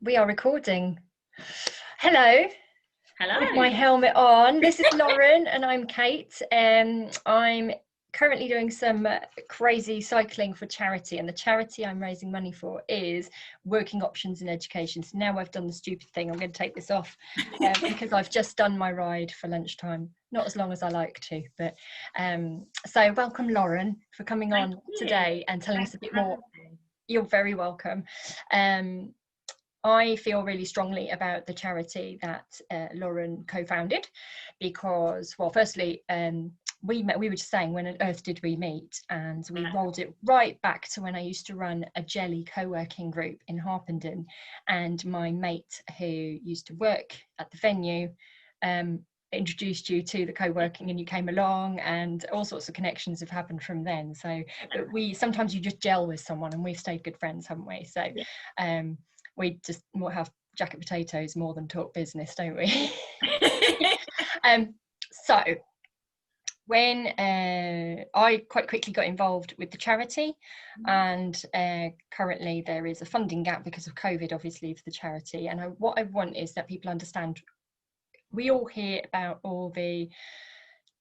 We are recording. Hello, Hello. with my helmet on. This is Lauren and I'm Kate. I'm currently doing some crazy cycling for charity, and the charity I'm raising money for is Working Options in Education. So now I've done the stupid thing, I'm going to take this off because I've just done my ride for lunchtime. Not as long as I like to, but so welcome Lauren for coming on today and telling us a bit more. You're very welcome. I feel really strongly about the charity that Lauren co-founded because, well, firstly, we were just saying, when on earth did we meet? And we rolled it right back to when I used to run a jelly co-working group in Harpenden, and my mate who used to work at the venue introduced you to the co-working, and you came along, and all sorts of connections have happened from then. So but sometimes you just gel with someone, and we've stayed good friends, haven't we? So we just more have jacket potatoes more than talk business, don't we? So when I quite quickly got involved with the charity, and currently there is a funding gap because of COVID, obviously, for the charity. And what I want is that people understand, we all hear about all the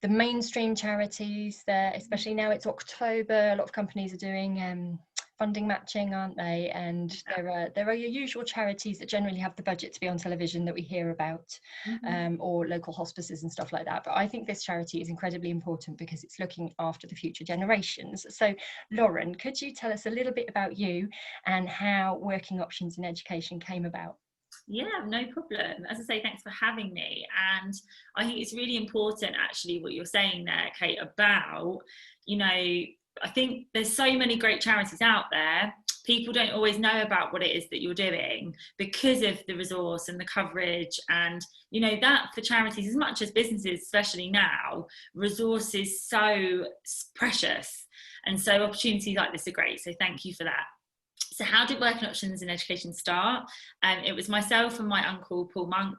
mainstream charities there, especially now it's October, a lot of companies are doing funding matching, aren't they? And there are your usual charities that generally have the budget to be on television that we hear about, or local hospices and stuff like that. But I think this charity is incredibly important because it's looking after the future generations. So Lauren, could you tell us a little bit about you and how Working Options in Education came about? Yeah, no problem. As I say, thanks for having me. And I think it's really important, actually, what you're saying there, Kate, about, I think there's so many great charities out there. People don't always know about what it is that you're doing because of the resource and the coverage. And, that for charities, as much as businesses, especially now, resource is so precious. And so opportunities like this are great. So thank you for that. So how did Working Options in Education start? It was myself and my uncle, Paul Monk,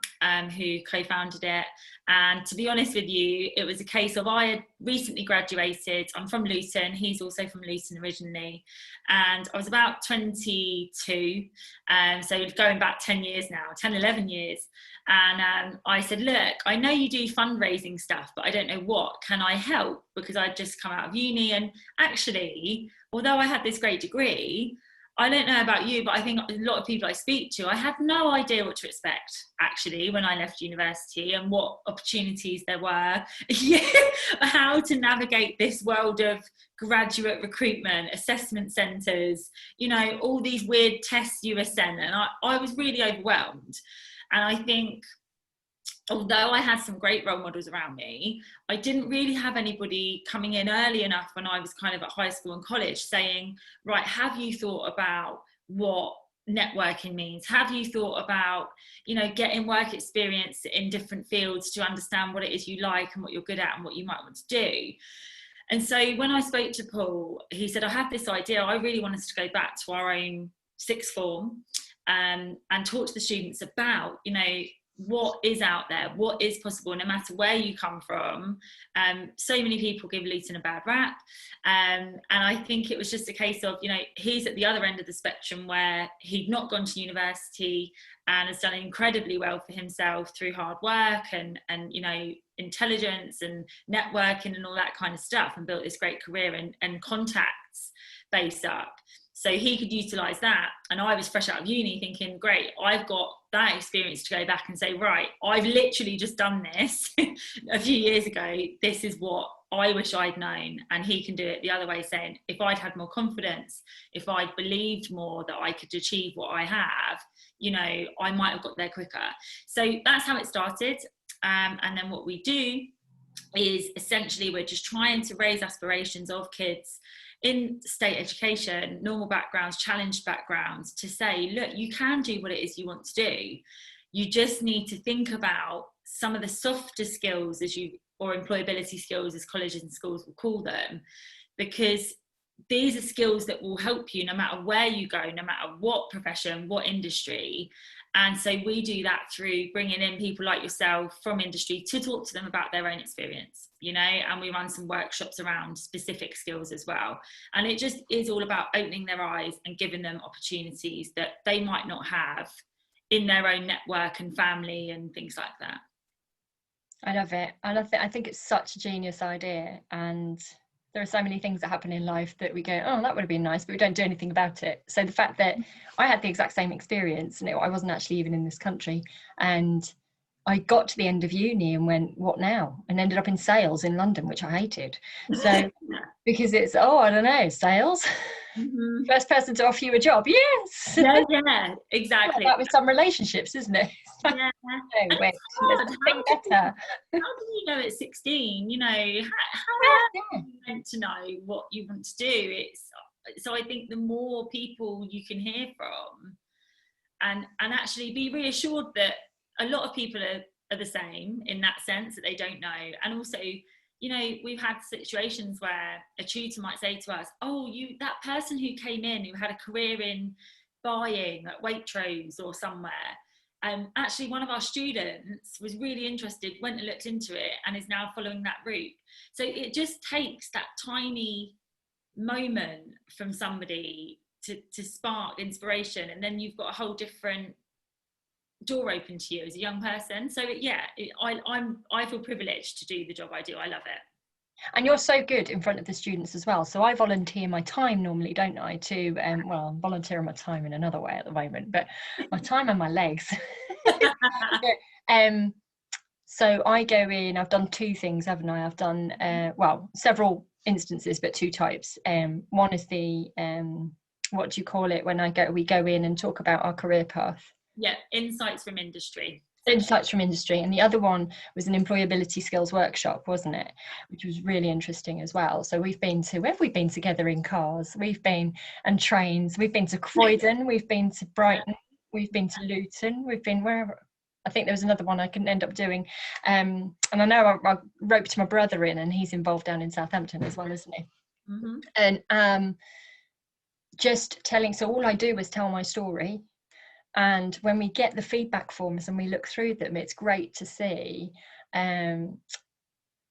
who co-founded it. And to be honest with you, it was a case of, I had recently graduated. I'm from Luton. He's also from Luton originally. And I was about 22. So going back 10 years now, 11 years. And I said, look, I know you do fundraising stuff, but I don't know what. Can I help? Because I'd just come out of uni. And actually, although I had this great degree, I don't know about you, but I think a lot of people I speak to, I had no idea what to expect, actually, when I left university, and what opportunities there were, how to navigate this world of graduate recruitment, assessment centres, all these weird tests you were sent. And I was really overwhelmed. And I think, although I had some great role models around me, I didn't really have anybody coming in early enough when I was kind of at high school and college saying, right, have you thought about what networking means? Have you thought about, getting work experience in different fields to understand what it is you like and what you're good at and what you might want to do? And so when I spoke to Paul, he said, I have this idea. I really want us to go back to our own sixth form and talk to the students about, what is out there, what is possible, no matter where you come from. So many people give Luton a bad rap. And I think it was just a case of, he's at the other end of the spectrum where he'd not gone to university and has done incredibly well for himself through hard work and intelligence and networking and all that kind of stuff, and built this great career and contacts base up. So he could utilise that. And I was fresh out of uni thinking, great, I've got that experience to go back and say, right, I've literally just done this a few years ago. This is what I wish I'd known. And he can do it the other way, saying, if I'd had more confidence, if I'd believed more that I could achieve what I have, I might have got there quicker. So that's how it started. And then what we do is essentially we're just trying to raise aspirations of kids in state education, normal backgrounds, challenged backgrounds, to say, look, you can do what it is you want to do. You just need to think about some of the softer skills, or employability skills, as colleges and schools will call them, because these are skills that will help you no matter where you go, no matter what profession, what industry. And so we do that through bringing in people like yourself from industry to talk to them about their own experience, and we run some workshops around specific skills as well. And it just is all about opening their eyes and giving them opportunities that they might not have in their own network and family and things like that. I love it. I think it's such a genius idea, and there are so many things that happen in life that we go, oh, that would have been nice, but we don't do anything about it. So the fact that I had the exact same experience, and I wasn't actually even in this country, and I got to the end of uni and went, what now? And ended up in sales in London, which I hated. So because it's, I don't know, sales. Mm-hmm. First person to offer you a job, yes. Yeah, exactly. That was some relationships, isn't it? Yeah. No, wait, better. How do you know at 16? You know, how are you meant to know what you want to do? So I think the more people you can hear from, and actually be reassured that a lot of people are the same in that sense, that they don't know. And also, you know, we've had situations where a tutor might say to us, oh, that person who came in who had a career in buying at Waitrose or somewhere, actually one of our students was really interested, went and looked into it, and is now following that route. So it just takes that tiny moment from somebody to spark inspiration, and then you've got a whole different door open to you as a young person. So I feel privileged to do the job I do. I love it. And you're so good in front of the students as well. So I volunteer my time normally, don't I, to well, I'm volunteering my time in another way at the moment, but my time and my legs. So I go in, I've done two things, haven't I? I've done well, several instances, but two types. One is the what do you call it when we go in and talk about our career path? Yeah, insights from industry. Insights from industry. And the other one was an employability skills workshop, wasn't it? Which was really interesting as well. So where have we been together in cars? We've been, and trains. We've been to Croydon. We've been to Brighton. We've been to Luton. We've been wherever. I think there was another one I couldn't end up doing. And I know I roped my brother in, and he's involved down in Southampton as well, isn't he? Mm-hmm. And just telling, so all I do is tell my story. And when we get the feedback forms and we look through them, it's great to see.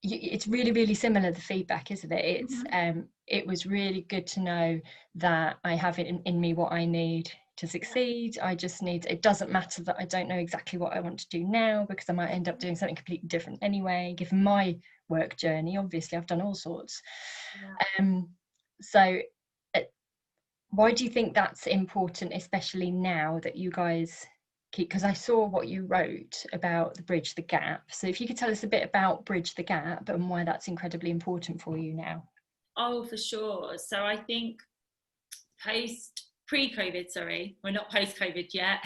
It's really, really similar, the feedback, isn't it? It's it was really good to know that I have it in me what I need to succeed. I just need, it doesn't matter that I don't know exactly what I want to do now, because I might end up doing something completely different anyway, given my work journey. Obviously, I've done all sorts. So why do you think that's important, especially now that you guys keep, because I saw what you wrote about the Bridge the Gap. So if you could tell us a bit about Bridge the Gap and why that's incredibly important for you now. Oh, for sure. So I think pre-COVID, sorry, we're not post-COVID yet,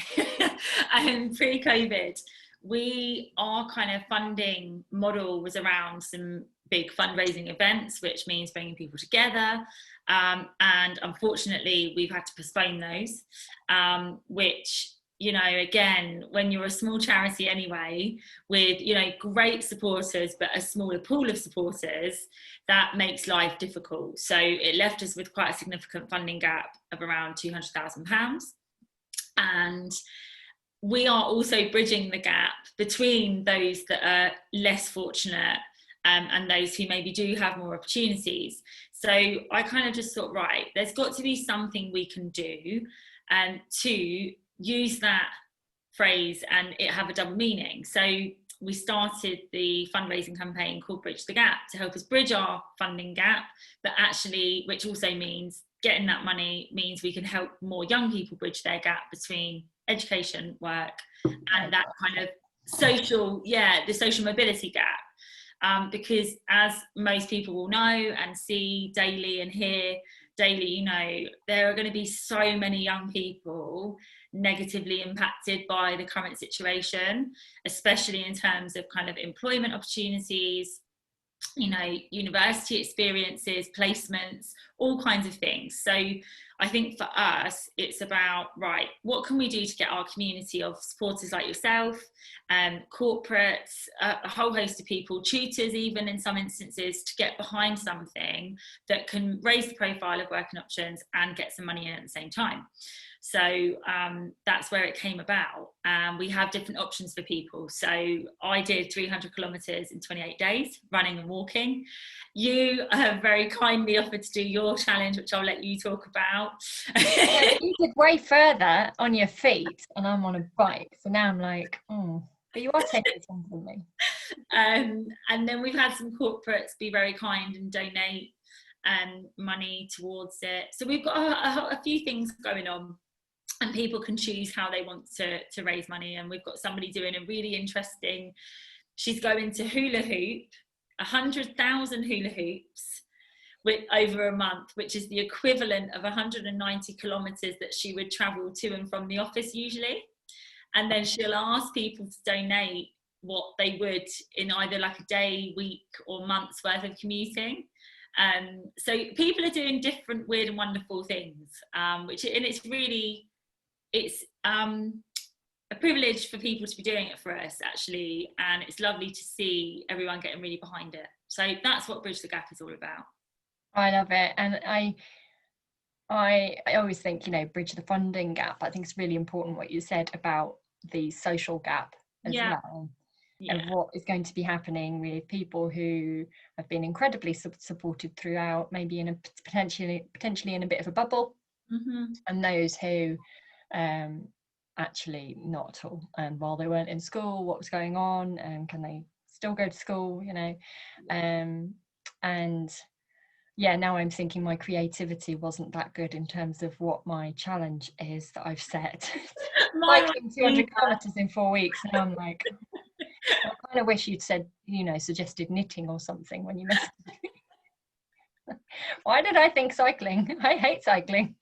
and pre-COVID, our kind of funding model was around some big fundraising events, which means bringing people together. And unfortunately, we've had to postpone those, which, you know, again, when you're a small charity anyway, with, you know, great supporters, but a smaller pool of supporters, that makes life difficult. So it left us with quite a significant funding gap of around £200,000. And we are also bridging the gap between those that are less fortunate and those who maybe do have more opportunities. So I kind of just thought, right, there's got to be something we can do to use that phrase and it have a double meaning. So we started the fundraising campaign called Bridge the Gap to help us bridge our funding gap, but actually, which also means getting that money means we can help more young people bridge their gap between education, work, and that kind of the social mobility gap. Because as most people will know and see daily and hear daily, you know, there are going to be so many young people negatively impacted by the current situation, especially in terms of kind of employment opportunities, you know, university experiences, placements, all kinds of things. So I think for us, it's about, right, what can we do to get our community of supporters like yourself, corporates, a whole host of people, tutors even in some instances, to get behind something that can raise the profile of working options and get some money in at the same time. So that's where it came about. We have different options for people. So I did 300 kilometres in 28 days, running and walking. You have very kindly offered to do your challenge, which I'll let you talk about. out. Yeah, but you did way further on your feet and I'm on a bike, so now I'm like, oh, but you are 10 years younger than me. And then we've had some corporates be very kind and donate money towards it. So we've got a few things going on, and people can choose how they want to raise money. And we've got somebody doing a really interesting, she's going to hula hoop 100,000 hula hoops with over a month, which is the equivalent of 190 kilometers that she would travel to and from the office usually. And then she'll ask people to donate what they would in either like a day, week, or month's worth of commuting. So people are doing different weird and wonderful things, which, and it's really, it's a privilege for people to be doing it for us actually, and it's lovely to see everyone getting really behind it. So that's what Bridge the Gap is all about. I love it, and I always think, you know, bridge the funding gap. I think it's really important what you said about the social gap as well. Yeah. Of what is going to be happening with people who have been incredibly supported throughout, maybe in a potentially in a bit of a bubble, and those who actually not at all. And while they weren't in school, what was going on, and can they still go to school, you know? And yeah, now I'm thinking my creativity wasn't that good in terms of what my challenge is that I've set. Biking 200 kilometers in 4 weeks, and I'm like, I kind of wish you'd said, you know, suggested knitting or something when you messaged me. Why did I think cycling? I hate cycling.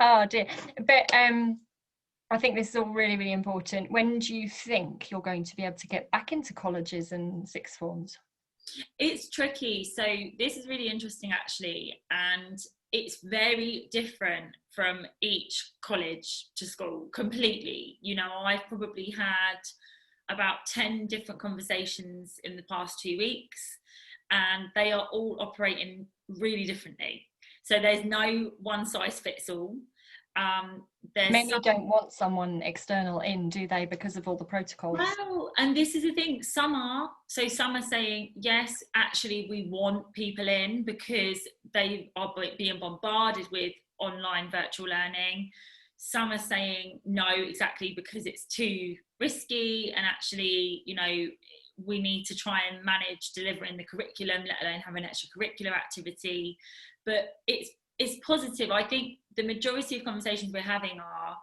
Oh dear. But I think this is all really, really important. When do you think you're going to be able to get back into colleges and sixth forms? It's tricky. So this is really interesting actually, and it's very different from each college to school completely. You know, I've probably had about 10 different conversations in the past 2 weeks, and they are all operating really differently. So there's no one size fits all. Many don't want someone external in, do they, because of all the protocols? Well, and this is the thing, some are saying, yes, actually we want people in because they are being bombarded with online virtual learning. Some are saying no, exactly because it's too risky, and actually, you know, we need to try and manage delivering the curriculum, let alone have an extracurricular activity. But it's positive. I think the majority of conversations we're having are,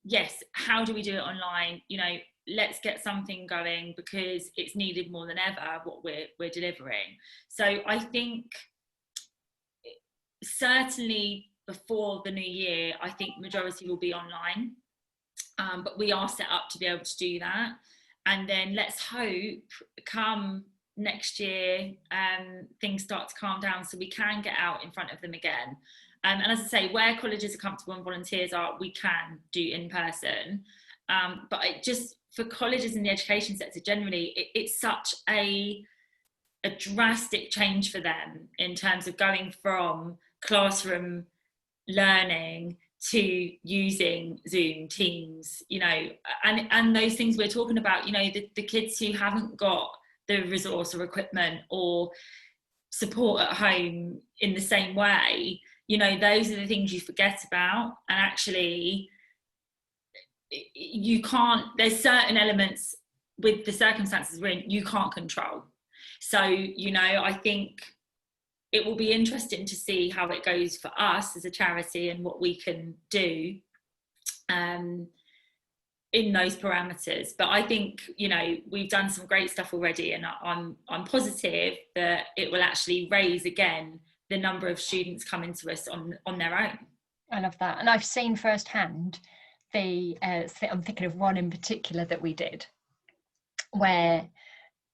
yes, how do we do it online? You know, let's get something going because it's needed more than ever what we're delivering. So I think certainly before the new year, I think majority will be online, but we are set up to be able to do that. And then let's hope come next year things start to calm down so we can get out in front of them again. And as I say, where colleges are comfortable and volunteers are, we can do in person. But it just, for colleges in the education sector generally, it's such a drastic change for them in terms of going from classroom learning to using Zoom, Teams, you know, and those things we're talking about, you know, the kids who haven't got the resource or equipment or support at home in the same way, you know, those are the things you forget about. And actually, you can't, there's certain elements with the circumstances we're in, you can't control. So, you know, I think it will be interesting to see how it goes for us as a charity and what we can do in those parameters. But I think, you know, we've done some great stuff already, and I'm positive that it will actually raise again the number of students coming to us on their own. I love that. And I've seen firsthand I'm thinking of one in particular that we did, where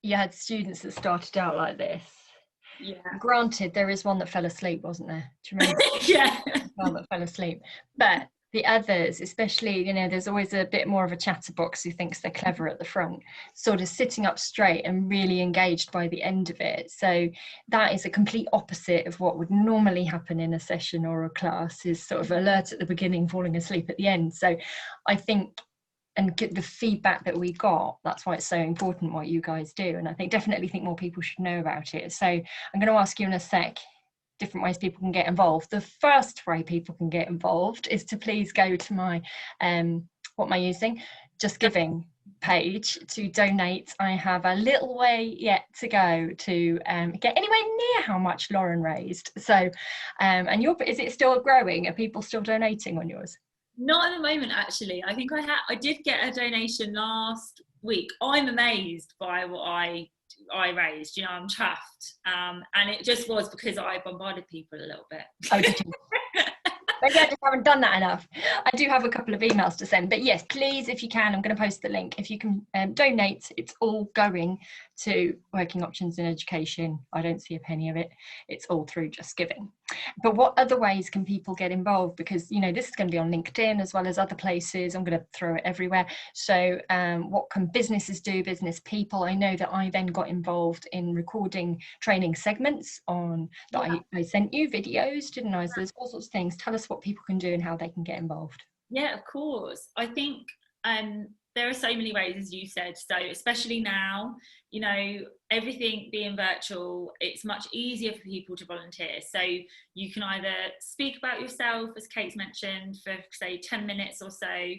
you had students that started out like this. Yeah. Granted, there is one that fell asleep, wasn't there? Do you remember? Yeah. One that fell asleep. But the others, especially, you know, there's always a bit more of a chatterbox who thinks they're clever at the front, sort of sitting up straight and really engaged by the end of it. So that is a complete opposite of what would normally happen in a session or a class, is sort of alert at the beginning, falling asleep at the end. So I think, and get the feedback that we got, that's why it's so important what you guys do. And I think definitely think more people should know about it. So I'm going to ask you in a sec, different ways people can get involved. The first way people can get involved is to please go to my what am I using? Just Giving page to donate. I have a little way yet to go to get anywhere near how much Lauren raised. So and is it still growing? Are people still donating on yours? Not at the moment, actually. I think I did get a donation last week. I'm amazed by what I raised. You know, I'm chuffed, and it just was because I bombarded people a little bit. Oh, did you? Maybe I just haven't done that enough. I do have a couple of emails to send, but yes, please, if you can, I'm going to post the link. If you can donate, it's all going to Working Options in Education. I don't see a penny of it. It's all through Just Giving. But what other ways can people get involved? Because, you know, this is going to be on LinkedIn as well as other places. I'm going to throw it everywhere. So what can businesses do, business people? I know that I then got involved in recording training segments on that. I sent you videos, didn't I? So there's all sorts of things. Tell us what people can do and how they can get involved. Yeah, of course. I think there are so many ways, as you said. So especially now, you know, everything being virtual, it's much easier for people to volunteer. So you can either speak about yourself, as Kate's mentioned, for say 10 minutes or so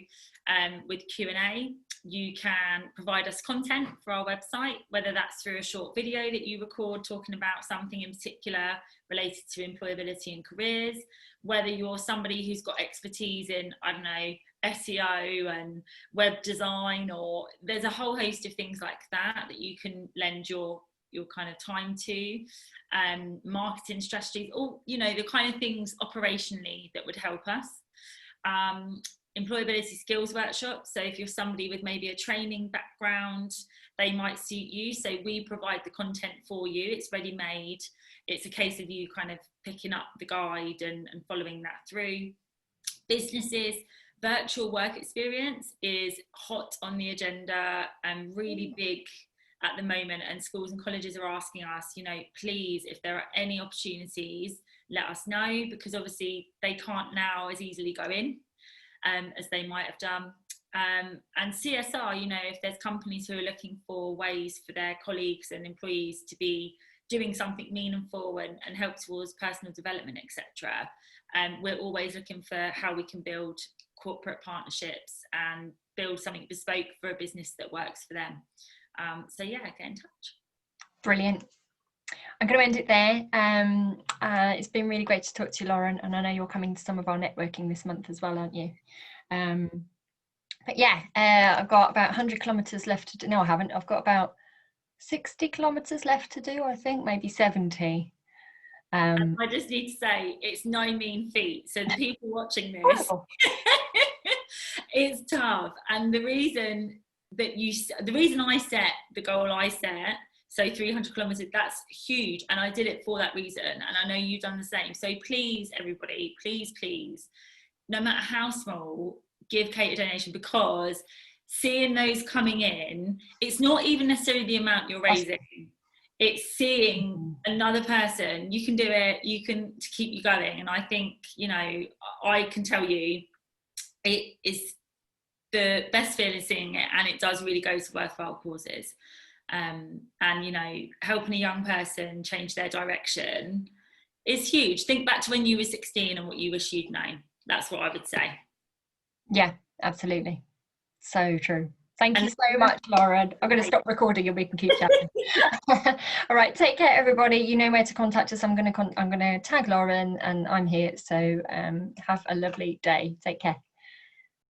with Q&A. You can provide us content for our website, whether that's through a short video that you record talking about something in particular related to employability and careers, whether you're somebody who's got expertise in, I don't know, SEO and web design, or there's a whole host of things like that you can lend your kind of time to, marketing strategies, all, you know, the kind of things operationally that would help us. Employability skills workshops, so if you're somebody with maybe a training background, they might suit you. So we provide the content for you, it's ready made. It's a case of you kind of picking up the guide and following that through. Businesses, virtual work experience is hot on the agenda and really big at the moment, and schools and colleges are asking us, you know, please, if there are any opportunities, let us know, because obviously they can't now as easily go in as they might have done. And CSR, you know, if there's companies who are looking for ways for their colleagues and employees to be doing something meaningful and help towards personal development, etc. We're always looking for how we can build corporate partnerships and build something bespoke for a business that works for them. So yeah, get in touch. Brilliant. I'm going to end it there. It's been really great to talk to you, Lauren, and I know you're coming to some of our networking this month as well, aren't you? But yeah, I've got about 100 kilometres left to do. No, I haven't. I've got about 60 kilometres left to do, I think, maybe 70. I just need to say, it's no mean feat. So the people watching this, it's tough. And the reason I set the goal I set, so 300 kilometres, that's huge. And I did it for that reason. And I know you've done the same. So please, everybody, please, no matter how small, give Kate a donation, because seeing those coming in, it's not even necessarily the amount you're raising. It's seeing another person, you can do it, you can, to keep you going. And I think, you know, I can tell you, it is the best feeling seeing it, and it does really go to worthwhile causes. And, you know, helping a young person change their direction is huge. Think back to when you were 16 and what you wish you'd known. That's what I would say. Yeah, absolutely. So true. Thank you so much, Lauren. I'm going to stop recording and we can keep chatting. All right, take care, everybody. You know where to contact us. I'm going to tag Lauren, and I'm here. So have a lovely day. Take care.